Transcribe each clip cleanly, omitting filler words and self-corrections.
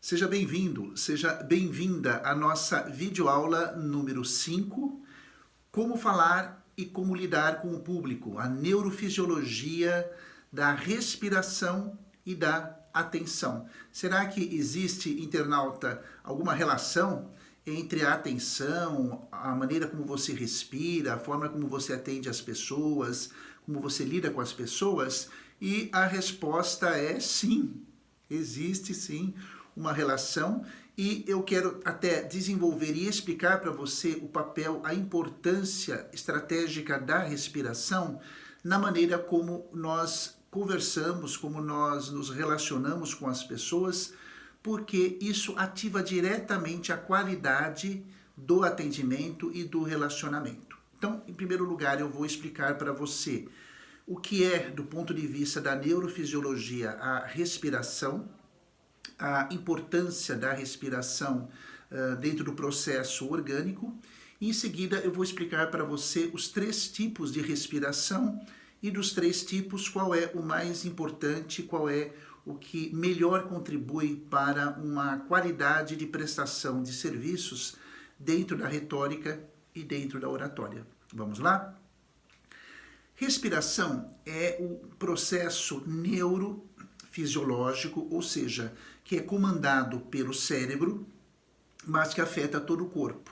Seja bem-vindo, seja bem-vinda à nossa videoaula número 5, como falar e como lidar com o público, a neurofisiologia da respiração e da atenção. Será que existe, internauta, alguma relação entre a atenção, a maneira como você respira, a forma como você atende as pessoas, como você lida com as pessoas? E a resposta é sim, existe sim uma relação, e eu quero até desenvolver e explicar para você o papel, a importância estratégica da respiração na maneira como nós conversamos, como nós nos relacionamos com as pessoas, porque isso ativa diretamente a qualidade do atendimento e do relacionamento. Então, em primeiro lugar, eu vou explicar para você o que é, do ponto de vista da neurofisiologia, a respiração, a importância da respiração dentro do processo orgânico. Em seguida, eu vou explicar para você os 3 tipos de respiração e dos 3 tipos, qual é o mais importante, qual é o que melhor contribui para uma qualidade de prestação de serviços dentro da retórica e dentro da oratória. Vamos lá? Respiração é o processo neurofisiológico, ou seja, que é comandado pelo cérebro, mas que afeta todo o corpo,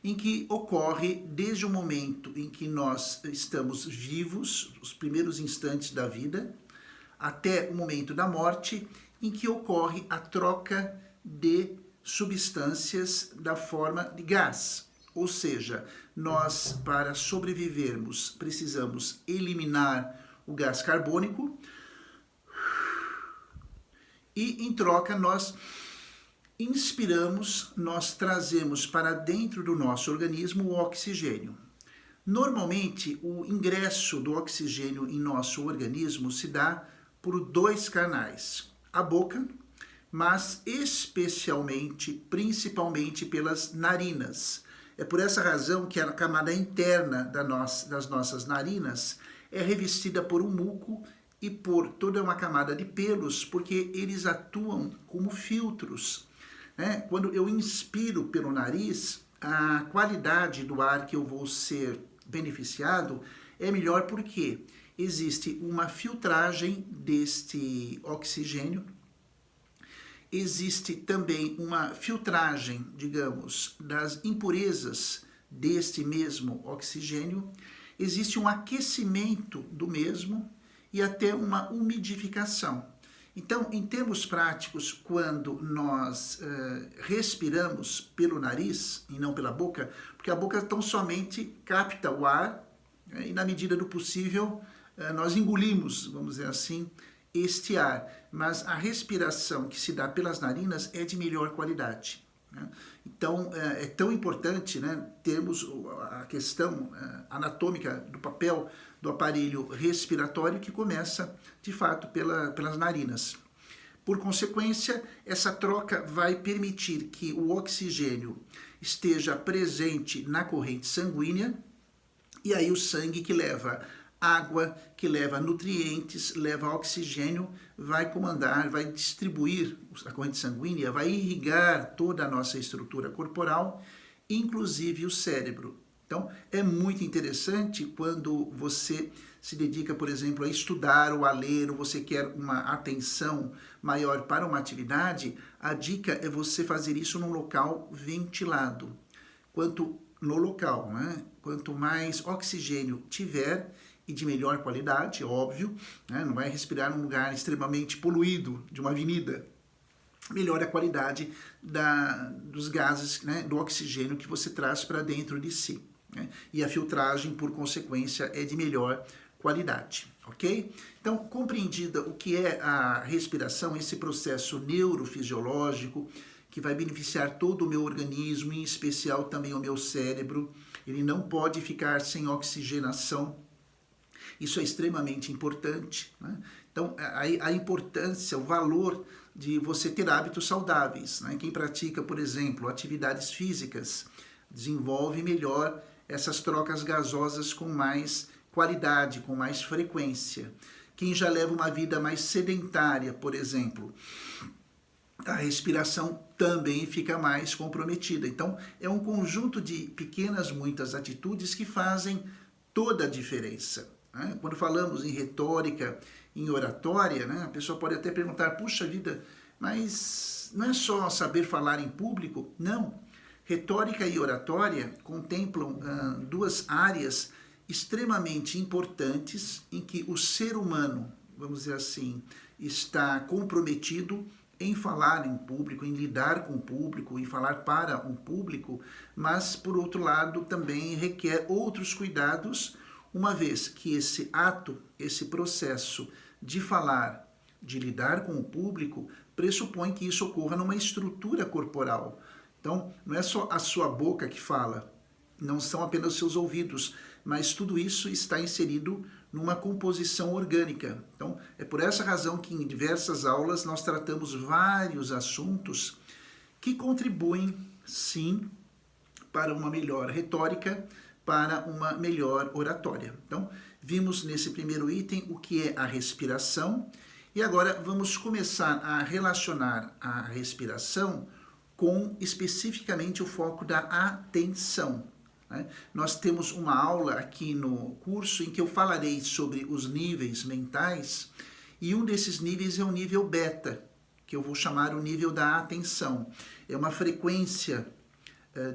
em que ocorre desde o momento em que nós estamos vivos, os primeiros instantes da vida, até o momento da morte, em que ocorre a troca de substâncias da forma de gás. Ou seja, nós, para sobrevivermos, precisamos eliminar o gás carbônico e, em troca, nós inspiramos, nós trazemos para dentro do nosso organismo o oxigênio. Normalmente, o ingresso do oxigênio em nosso organismo se dá por 2 canais. A boca, mas especialmente, principalmente pelas narinas. É por essa razão que a camada interna das nossas narinas é revestida por um muco e por toda uma camada de pelos, porque eles atuam como filtros. Quando eu inspiro pelo nariz, a qualidade do ar que eu vou ser beneficiado é melhor porque existe uma filtragem deste oxigênio, existe também uma filtragem, digamos, das impurezas deste mesmo oxigênio, existe um aquecimento do mesmo e até uma umidificação. Então, em termos práticos, quando nós respiramos pelo nariz e não pela boca, porque a boca tão somente capta o ar e, na medida do possível, nós engolimos, vamos dizer assim, este ar, mas a respiração que se dá pelas narinas é de melhor qualidade. Então, é tão importante termos a questão anatômica do papel do aparelho respiratório que começa, de fato, pelas narinas. Por consequência, essa troca vai permitir que o oxigênio esteja presente na corrente sanguínea, e aí o sangue que leva água, que leva nutrientes, leva oxigênio, vai comandar, vai distribuir a corrente sanguínea, vai irrigar toda a nossa estrutura corporal, inclusive o cérebro. Então, é muito interessante quando você se dedica, por exemplo, a estudar ou a ler, ou você quer uma atenção maior para uma atividade, a dica é você fazer isso num local ventilado. Quanto mais oxigênio tiver, e de melhor qualidade, óbvio, não vai respirar num lugar extremamente poluído, de uma avenida. Melhora a qualidade dos gases, do oxigênio que você traz para dentro de si. E a filtragem, por consequência, é de melhor qualidade, ok? Então, compreendida o que é a respiração, esse processo neurofisiológico, que vai beneficiar todo o meu organismo, em especial também o meu cérebro, ele não pode ficar sem oxigenação. Isso é extremamente importante. Então, a importância, o valor de você ter hábitos saudáveis. Quem pratica, por exemplo, atividades físicas, desenvolve melhor essas trocas gasosas com mais qualidade, com mais frequência. Quem já leva uma vida mais sedentária, por exemplo, a respiração também fica mais comprometida. Então, é um conjunto de pequenas, muitas atitudes que fazem toda a diferença, né? Quando falamos em retórica, em oratória, né, a pessoa pode até perguntar, puxa vida, mas não é só saber falar em público? Não. Retórica e oratória contemplam duas áreas extremamente importantes em que o ser humano, vamos dizer assim, está comprometido em falar em público, em lidar com o público, em falar para um público, mas, por outro lado, também requer outros cuidados, uma vez que esse ato, esse processo de falar, de lidar com o público, pressupõe que isso ocorra numa estrutura corporal. Então, não é só a sua boca que fala, não são apenas os seus ouvidos, mas tudo isso está inserido numa composição orgânica. Então, é por essa razão que em diversas aulas nós tratamos vários assuntos que contribuem, sim, para uma melhor retórica, para uma melhor oratória. Então, vimos nesse primeiro item o que é a respiração e agora vamos começar a relacionar a respiração com especificamente o foco da atenção. Nós temos uma aula aqui no curso em que eu falarei sobre os níveis mentais e um desses níveis é o nível beta, que eu vou chamar o nível da atenção. É uma frequência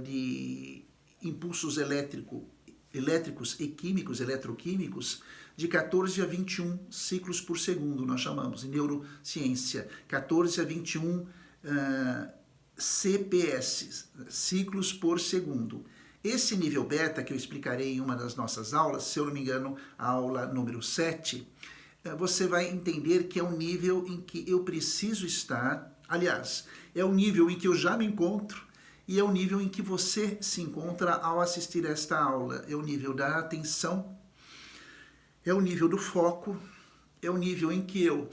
de impulsos elétricos e químicos, eletroquímicos, de 14 a 21 ciclos por segundo, nós chamamos em neurociência, 14 a 21 CPS, ciclos por segundo. Esse nível beta, que eu explicarei em uma das nossas aulas, se eu não me engano, a aula número 7, você vai entender que é um nível em que eu preciso estar, aliás, é o nível em que eu já me encontro e é o nível em que você se encontra ao assistir esta aula. É o nível da atenção, é o nível do foco, é o nível em que eu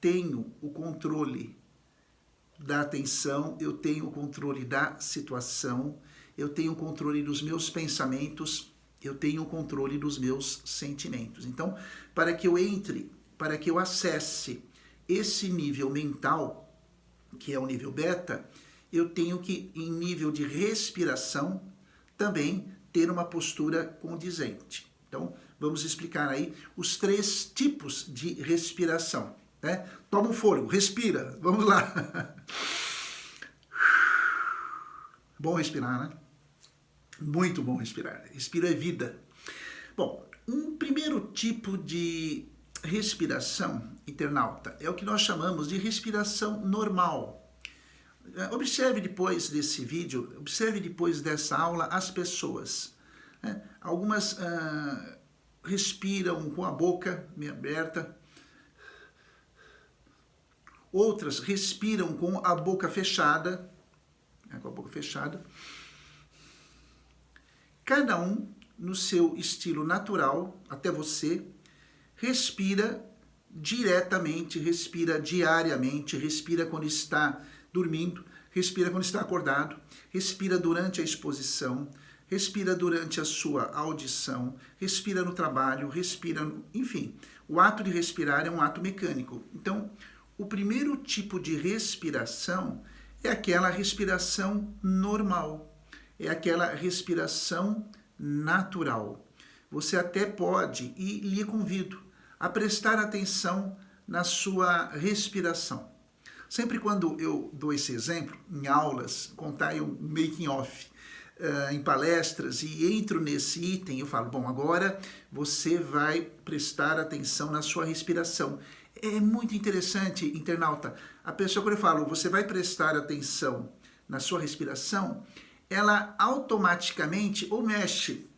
tenho o controle da atenção, eu tenho o controle da situação, eu tenho o controle dos meus pensamentos, eu tenho o controle dos meus sentimentos. Então, para que eu entre, para que eu acesse esse nível mental, que é o nível beta, eu tenho que, em nível de respiração, também ter uma postura condizente. Então, vamos explicar aí os 3 tipos de respiração. Né? Toma um fôlego, respira, vamos lá. Bom respirar, né? Muito bom respirar. Respiro é vida. Bom, um primeiro tipo de respiração, internauta, é o que nós chamamos de respiração normal. Observe depois desse vídeo, observe depois dessa aula as pessoas. Né? Algumas respiram com a boca meio aberta, outras respiram com a boca fechada, Cada um, no seu estilo natural, até você, respira diretamente, respira diariamente, respira quando está dormindo, respira quando está acordado, respira durante a exposição, respira durante a sua audição, respira no trabalho, enfim, o ato de respirar é um ato mecânico. Então, o primeiro tipo de respiração é aquela respiração normal, é aquela respiração natural. Você até pode, e lhe convido, a prestar atenção na sua respiração. Sempre quando eu dou esse exemplo, em aulas, contar um making off, em palestras, e entro nesse item, eu falo, bom, agora você vai prestar atenção na sua respiração. É muito interessante, internauta, a pessoa quando eu falo, você vai prestar atenção na sua respiração, ela automaticamente ou mexe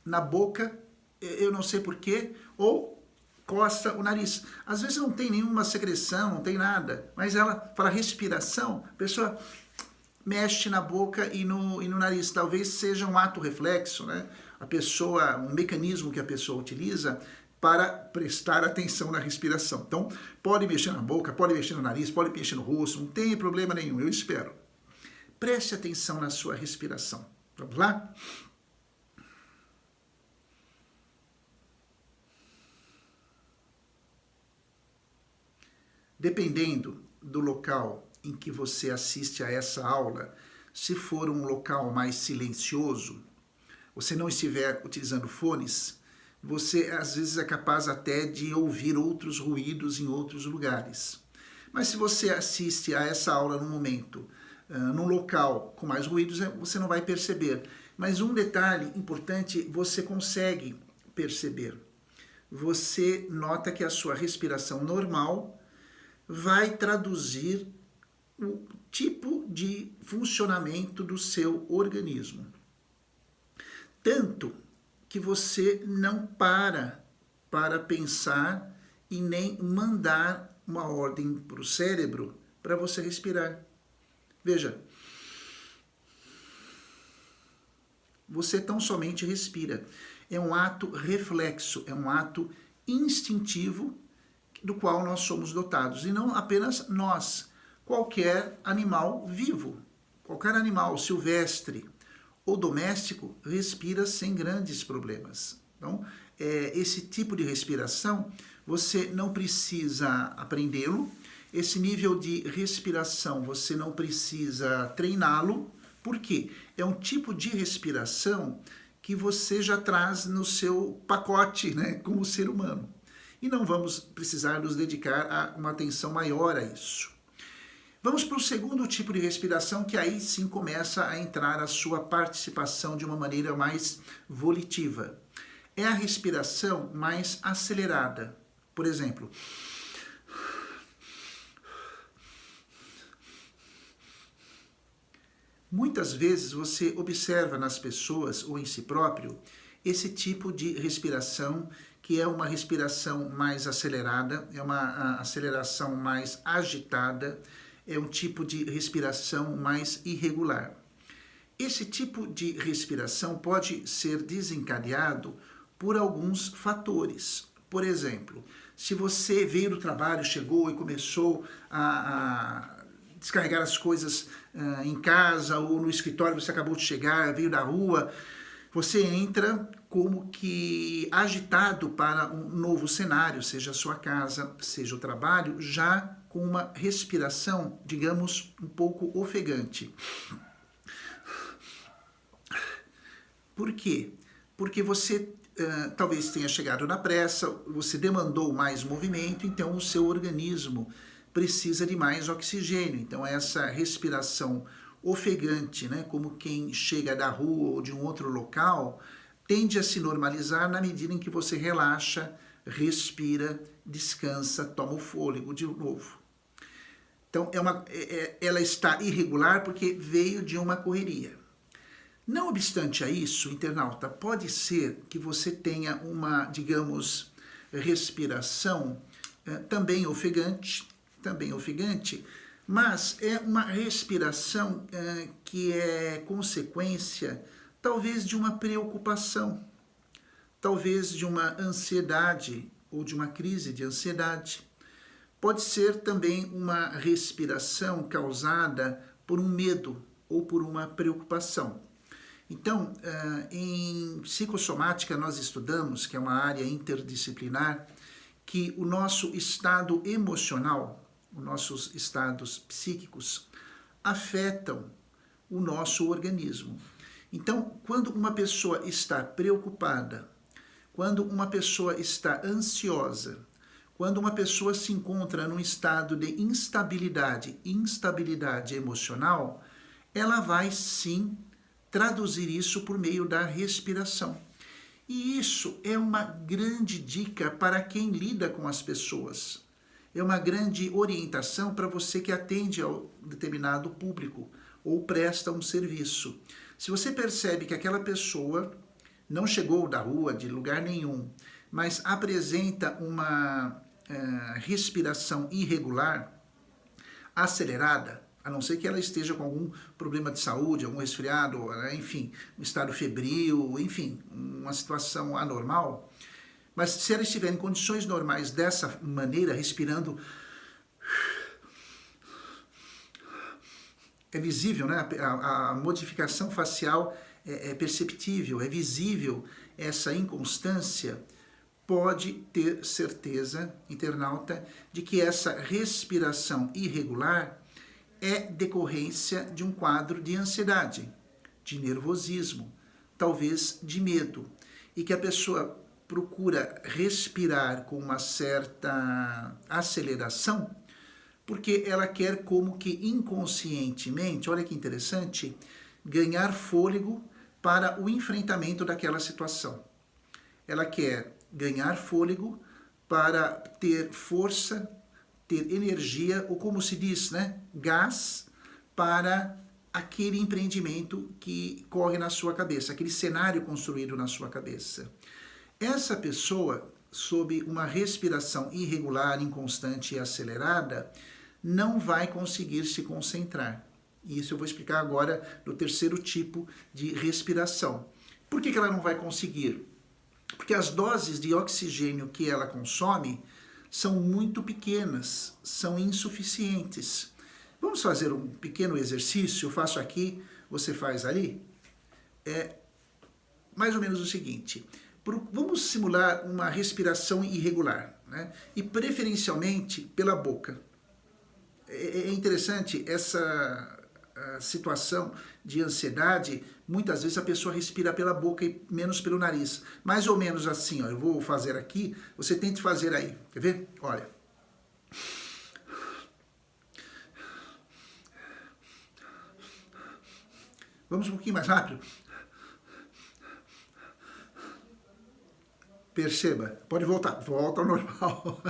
na boca, eu não sei porquê, ou coça o nariz. Às vezes não tem nenhuma secreção, não tem nada, mas ela fala respiração, a pessoa mexe na boca e no nariz. Talvez seja um ato reflexo, né? Um mecanismo que a pessoa utiliza para prestar atenção na respiração. Então, pode mexer na boca, pode mexer no nariz, pode mexer no rosto, não tem problema nenhum, eu espero. Preste atenção na sua respiração. Vamos lá? Dependendo do local em que você assiste a essa aula, se for um local mais silencioso, você não estiver utilizando fones, você às vezes é capaz até de ouvir outros ruídos em outros lugares. Mas se você assiste a essa aula num momento, num local com mais ruídos, você não vai perceber. Mas um detalhe importante você consegue perceber. Você nota que a sua respiração normal vai traduzir o tipo de funcionamento do seu organismo. Tanto que você não para pensar e nem mandar uma ordem para o cérebro para você respirar. Veja, você tão somente respira. É um ato reflexo, é um ato instintivo do qual nós somos dotados. E não apenas nós, qualquer animal vivo, qualquer animal silvestre ou doméstico respira sem grandes problemas. Então, esse tipo de respiração, você não precisa aprendê-lo, esse nível de respiração você não precisa treiná-lo, por quê? É um tipo de respiração que você já traz no seu pacote, né, como ser humano. E não vamos precisar nos dedicar a uma atenção maior a isso. Vamos para o segundo tipo de respiração, que aí sim começa a entrar a sua participação de uma maneira mais volitiva. É a respiração mais acelerada. Por exemplo, muitas vezes você observa nas pessoas ou em si próprio esse tipo de respiração, que é uma respiração mais acelerada, é uma aceleração mais agitada, é um tipo de respiração mais irregular. Esse tipo de respiração pode ser desencadeado por alguns fatores. Por exemplo, se você veio do trabalho, chegou e começou a descarregar as coisas em casa ou no escritório, você acabou de chegar, veio da rua, você entra como que agitado para um novo cenário, seja a sua casa, seja o trabalho, já com uma respiração, digamos, um pouco ofegante. Por quê? Porque você talvez tenha chegado na pressa, você demandou mais movimento, então o seu organismo precisa de mais oxigênio. Então essa respiração ofegante, né, como quem chega da rua ou de um outro local, tende a se normalizar na medida em que você relaxa, respira, descansa, toma o fôlego de novo. Então ela está irregular porque veio de uma correria. Não obstante a isso, internauta, pode ser que você tenha uma, digamos, respiração também ofegante, mas é uma respiração que é consequência, talvez, de uma preocupação, talvez de uma ansiedade ou de uma crise de ansiedade. Pode ser também uma respiração causada por um medo ou por uma preocupação. Então, em psicossomática nós estudamos, que é uma área interdisciplinar, que o nosso estado emocional, os nossos estados psíquicos, afetam o nosso organismo. Então, quando uma pessoa está preocupada, quando uma pessoa está ansiosa, quando uma pessoa se encontra num estado de instabilidade emocional, ela vai sim traduzir isso por meio da respiração. E isso é uma grande dica para quem lida com as pessoas. É uma grande orientação para você que atende ao determinado público ou presta um serviço. Se você percebe que aquela pessoa não chegou da rua, de lugar nenhum, mas apresenta uma respiração irregular, acelerada, a não ser que ela esteja com algum problema de saúde, algum resfriado, enfim, um estado febril, enfim, uma situação anormal. Mas se ela estiver em condições normais dessa maneira, respirando, é visível, né? A modificação facial é perceptível, é visível essa inconstância. pode ter certeza, internauta, de que essa respiração irregular é decorrência de um quadro de ansiedade, de nervosismo, talvez de medo, e que a pessoa procura respirar com uma certa aceleração, porque ela quer como que inconscientemente, olha que interessante, ganhar fôlego para o enfrentamento daquela situação. Ela quer ganhar fôlego para ter força, ter energia, ou como se diz, né, gás para aquele empreendimento que corre na sua cabeça, aquele cenário construído na sua cabeça. Essa pessoa, sob uma respiração irregular, inconstante e acelerada, não vai conseguir se concentrar. E isso eu vou explicar agora no terceiro tipo de respiração. Por que ela não vai conseguir? Porque as doses de oxigênio que ela consome são muito pequenas, são insuficientes. Vamos fazer um pequeno exercício, eu faço aqui, você faz ali. É mais ou menos o seguinte, vamos simular uma respiração irregular, né? E preferencialmente pela boca. É interessante essa situação de ansiedade, muitas vezes a pessoa respira pela boca e menos pelo nariz. Mais ou menos assim, ó, eu vou fazer aqui, você tente fazer aí, quer ver? Olha. Vamos um pouquinho mais rápido. Perceba, pode voltar, volta ao normal.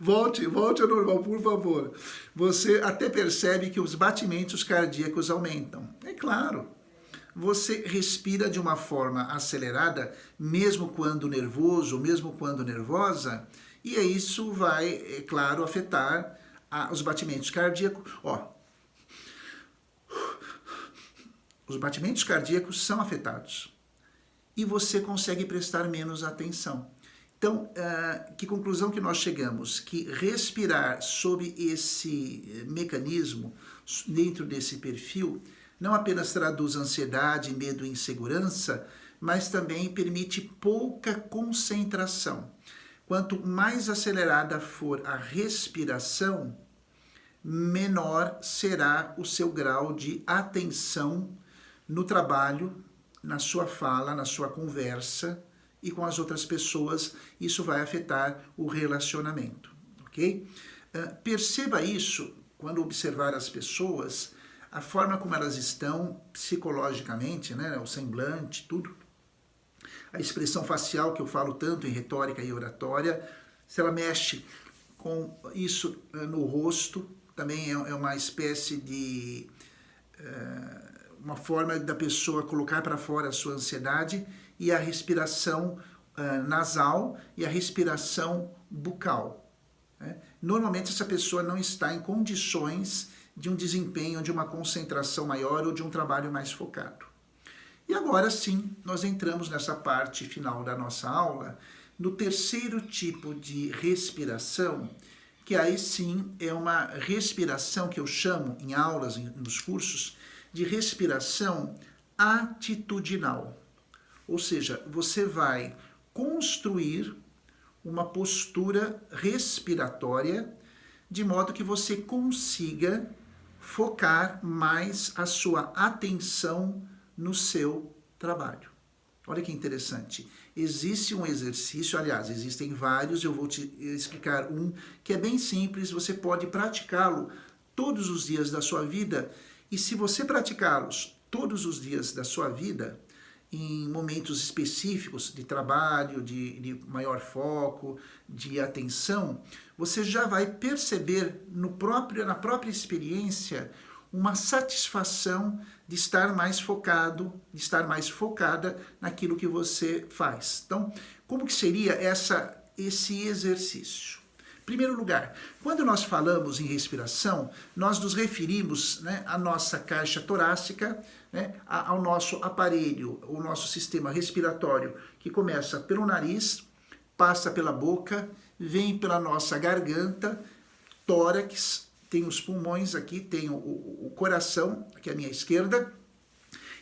Volte ao normal, por favor. Você até percebe que os batimentos cardíacos aumentam. É claro. Você respira de uma forma acelerada, mesmo quando nervoso, mesmo quando nervosa, e isso vai, é claro, afetar os batimentos cardíacos. Ó, os batimentos cardíacos são afetados e você consegue prestar menos atenção. Então, que conclusão que nós chegamos? Que respirar sob esse mecanismo, dentro desse perfil, não apenas traduz ansiedade, medo e insegurança, mas também permite pouca concentração. Quanto mais acelerada for a respiração, menor será o seu grau de atenção no trabalho, na sua fala, na sua conversa, e com as outras pessoas, isso vai afetar o relacionamento, ok? Perceba isso quando observar as pessoas, a forma como elas estão psicologicamente, né, o semblante, tudo. A expressão facial, que eu falo tanto em retórica e oratória, se ela mexe com isso no rosto, também é uma espécie de... uma forma da pessoa colocar para fora a sua ansiedade, e a respiração nasal e a respiração bucal. Né? Normalmente essa pessoa não está em condições de um desempenho, de uma concentração maior ou de um trabalho mais focado. E agora sim, nós entramos nessa parte final da nossa aula, no terceiro tipo de respiração, que aí sim é uma respiração que eu chamo em aulas, nos cursos, de respiração atitudinal. Ou seja, você vai construir uma postura respiratória de modo que você consiga focar mais a sua atenção no seu trabalho. Olha que interessante. Existe um exercício, aliás, existem vários, eu vou te explicar um que é bem simples, você pode praticá-lo todos os dias da sua vida, e se você praticá-los todos os dias da sua vida, em momentos específicos de trabalho, de maior foco, de atenção, você já vai perceber na própria experiência uma satisfação de estar mais focado, de estar mais focada naquilo que você faz. Então, como que seria esse exercício? Em primeiro lugar, quando nós falamos em respiração, nós nos referimos, né, à nossa caixa torácica, né, ao nosso aparelho, o nosso sistema respiratório, que começa pelo nariz, passa pela boca, vem pela nossa garganta, tórax, tem os pulmões aqui, tem o coração, aqui à minha esquerda,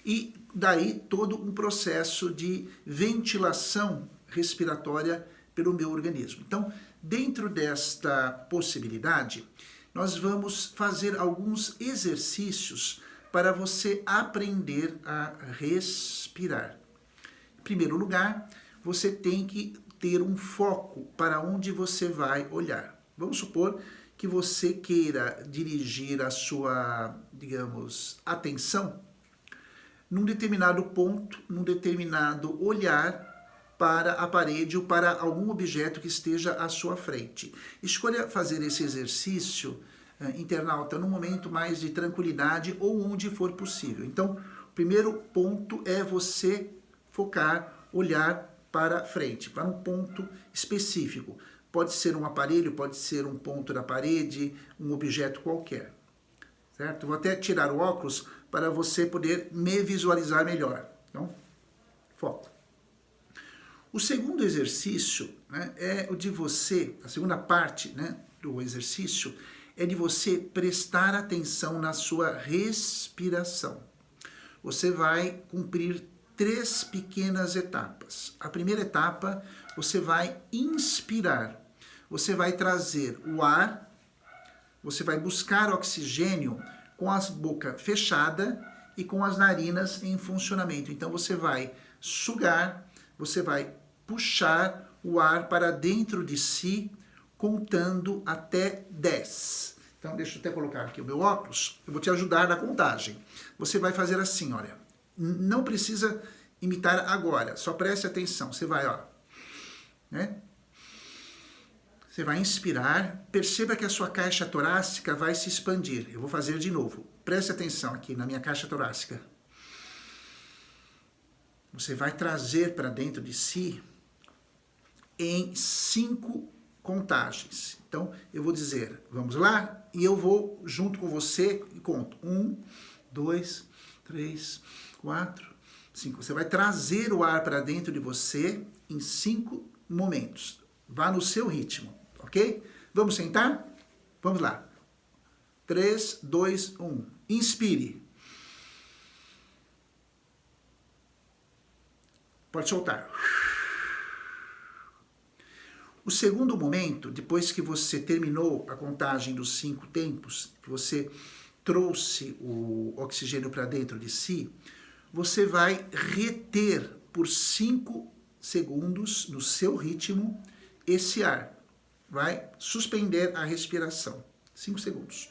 e daí todo um processo de ventilação respiratória pelo meu organismo. Então, dentro desta possibilidade, nós vamos fazer alguns exercícios para você aprender a respirar. Em primeiro lugar, você tem que ter um foco para onde você vai olhar. Vamos supor que você queira dirigir a sua, digamos, atenção num determinado ponto, num determinado olhar para a parede ou para algum objeto que esteja à sua frente. Escolha fazer esse exercício, internauta, num momento mais de tranquilidade ou onde for possível. Então, o primeiro ponto é você focar, olhar para frente, para um ponto específico. Pode ser um aparelho, pode ser um ponto da parede, um objeto qualquer. Certo? Vou até tirar o óculos para você poder me visualizar melhor. Então, foco. O segundo exercício, né, é o de você, a segunda parte, né, do exercício é de você prestar atenção na sua respiração. Você vai cumprir 3 pequenas etapas. A primeira etapa, você vai inspirar. Você vai trazer o ar, você vai buscar oxigênio com a boca fechada e com as narinas em funcionamento. Então você vai sugar, você vai puxar o ar para dentro de si, contando até 10. Então, deixa eu até colocar aqui o meu óculos, eu vou te ajudar na contagem. Você vai fazer assim, olha, não precisa imitar agora, só preste atenção. Você vai, ó, né? Você vai inspirar, perceba que a sua caixa torácica vai se expandir. Eu vou fazer de novo. Preste atenção aqui na minha caixa torácica. Você vai trazer para dentro de si em 5 contagens. Então, eu vou dizer, vamos lá? E eu vou junto com você e conto. 1, 2, 3, 4, 5. Você vai trazer o ar para dentro de você em 5 momentos. Vá no seu ritmo, ok? Vamos sentar? Vamos lá. 3, 2, 1. Inspire. Pode soltar. O segundo momento, depois que você terminou a contagem dos 5 tempos, que você trouxe o oxigênio para dentro de si, você vai reter por 5 segundos, no seu ritmo, esse ar. Vai suspender a respiração. 5 segundos.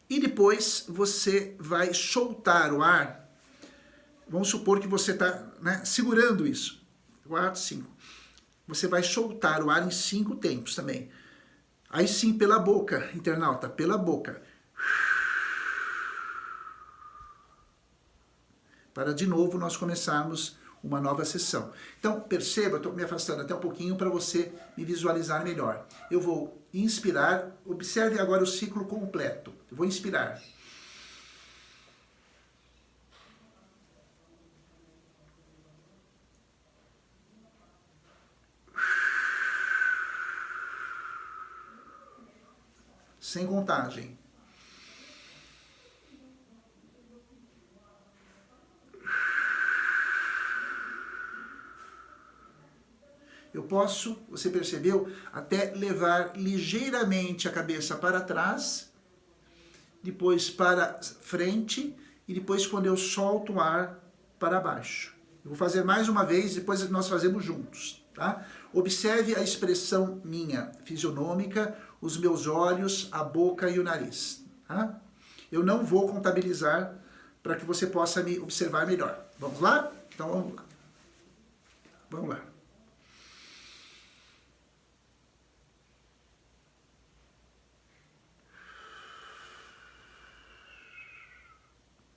E depois você vai soltar o ar. Vamos supor que você está, né, segurando isso. 4, 5. Você vai soltar o ar em 5 tempos também. Aí sim, pela boca, internauta, pela boca. Para de novo nós começarmos uma nova sessão. Então, perceba, eu estou me afastando até um pouquinho para você me visualizar melhor. Eu vou inspirar, observe agora o ciclo completo. Eu vou inspirar. Sem contagem. Eu posso, você percebeu, até levar ligeiramente a cabeça para trás, depois para frente e depois quando eu solto o ar para baixo. Eu vou fazer mais uma vez, depois nós fazemos juntos, tá? Observe a expressão minha, fisionômica, os meus olhos, a boca e o nariz, tá? Eu não vou contabilizar para que você possa me observar melhor. Vamos lá? Então vamos lá. Vamos lá.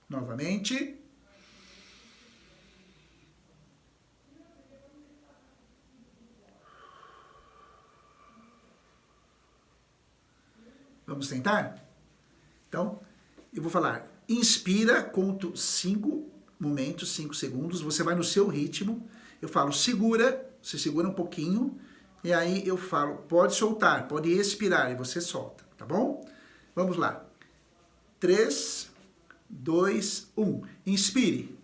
Novamente. Vamos tentar? Então, eu vou falar, inspira, conto 5 momentos, 5 segundos, você vai no seu ritmo, eu falo segura, você segura um pouquinho, e aí eu falo, pode soltar, pode expirar, e você solta, tá bom? Vamos lá. 3, 2, 1. Inspire.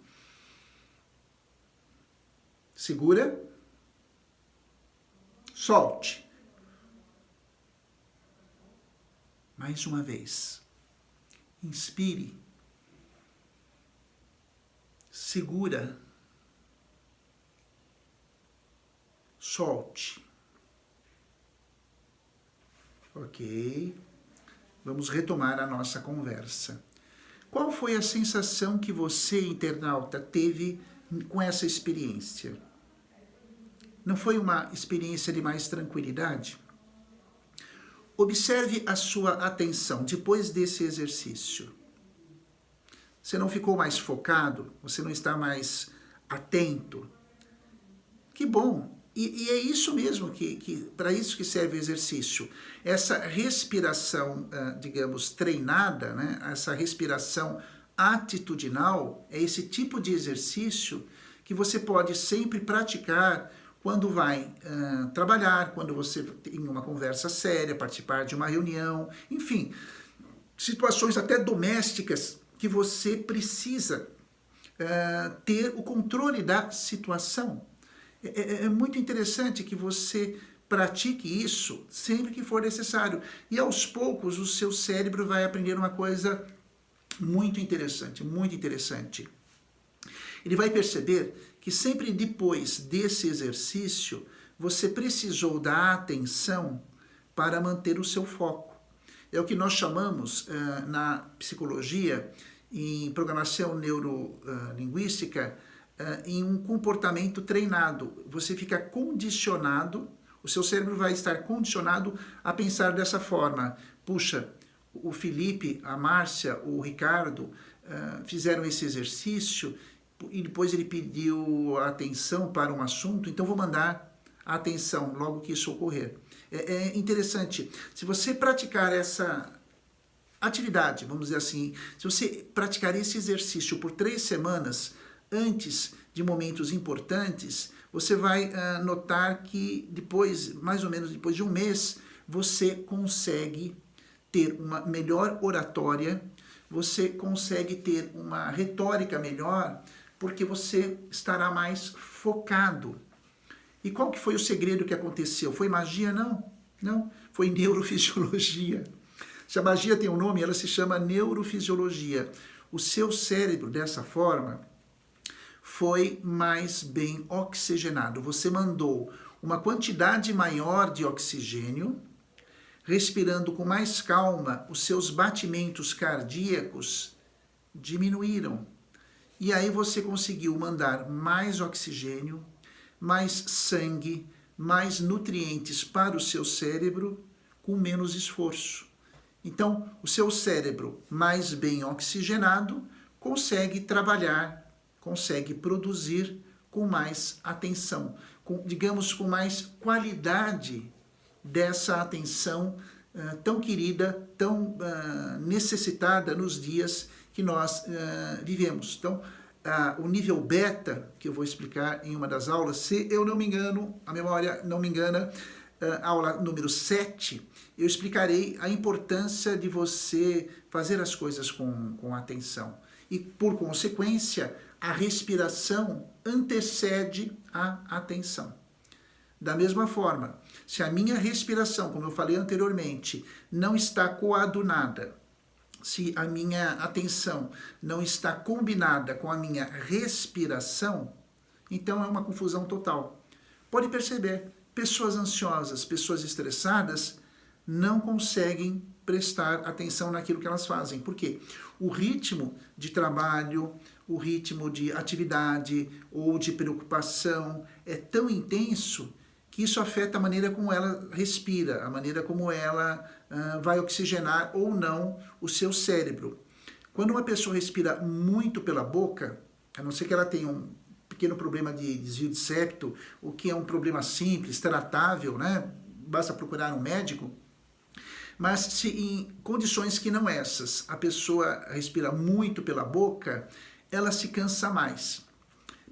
Segura. Solte. Mais uma vez. Inspire. Segura. Solte. Ok. Vamos retomar a nossa conversa. Qual foi a sensação que você, internauta, teve com essa experiência? Não foi uma experiência de mais tranquilidade? Observe a sua atenção depois desse exercício. Você não ficou mais focado? Você não está mais atento? Que bom! E é isso mesmo, para isso que serve o exercício. Essa respiração, digamos, treinada, né? Essa respiração atitudinal, é esse tipo de exercício que você pode sempre praticar quando vai trabalhar, quando você tem uma conversa séria, participar de uma reunião, enfim, situações até domésticas que você precisa ter o controle da situação. É muito interessante que você pratique isso sempre que for necessário. E aos poucos o seu cérebro vai aprender uma coisa muito interessante, muito interessante. Ele vai perceber que sempre depois desse exercício, você precisou da atenção para manter o seu foco. É o que nós chamamos na psicologia, em programação neurolinguística, em um comportamento treinado. Você fica condicionado, o seu cérebro vai estar condicionado a pensar dessa forma. Puxa, o Felipe, a Márcia, o Ricardo fizeram esse exercício e depois ele pediu atenção para um assunto, então vou mandar a atenção logo que isso ocorrer. É interessante. Se você praticar essa atividade, vamos dizer assim, se você praticar esse exercício por 3 semanas, antes de momentos importantes, você vai notar que depois, mais ou menos depois de 1 mês, você consegue ter uma melhor oratória, você consegue ter uma retórica melhor, porque você estará mais focado. E qual que foi o segredo que aconteceu? Foi magia? Não. Não. Foi neurofisiologia. Se a magia tem um nome, ela se chama neurofisiologia. O seu cérebro, dessa forma, foi mais bem oxigenado. Você mandou uma quantidade maior de oxigênio, respirando com mais calma, os seus batimentos cardíacos diminuíram. E aí você conseguiu mandar mais oxigênio, mais sangue, mais nutrientes para o seu cérebro com menos esforço. Então, o seu cérebro mais bem oxigenado consegue trabalhar, consegue produzir com mais atenção, digamos, com mais qualidade dessa atenção tão querida, tão necessitada nos dias que nós vivemos. Então, o nível beta, que eu vou explicar em uma das aulas, se eu não me engano, a memória não me engana, aula número 7, eu explicarei a importância de você fazer as coisas com atenção. E, por consequência, a respiração antecede a atenção. Da mesma forma, se a minha respiração, como eu falei anteriormente, não está coadunada, se a minha atenção não está combinada com a minha respiração, então é uma confusão total. Pode perceber, pessoas ansiosas, pessoas estressadas, não conseguem prestar atenção naquilo que elas fazem. Por quê? O ritmo de trabalho, o ritmo de atividade ou de preocupação é tão intenso que isso afeta a maneira como ela respira, a maneira como ela vai oxigenar ou não o seu cérebro. Quando uma pessoa respira muito pela boca, a não ser que ela tenha um pequeno problema de desvio de septo, o que é um problema simples, tratável, né? Basta procurar um médico. Mas se em condições que não essas, a pessoa respira muito pela boca, ela se cansa mais.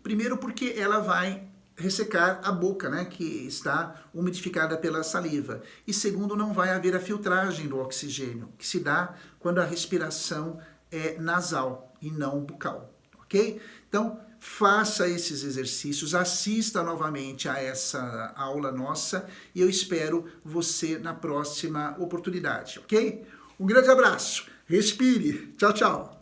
Primeiro porque ela vai ressecar a boca, né, que está umidificada pela saliva. E segundo, não vai haver a filtragem do oxigênio, que se dá quando a respiração é nasal e não bucal, ok? Então, faça esses exercícios, assista novamente a essa aula nossa e eu espero você na próxima oportunidade, ok? Um grande abraço, respire, tchau, tchau!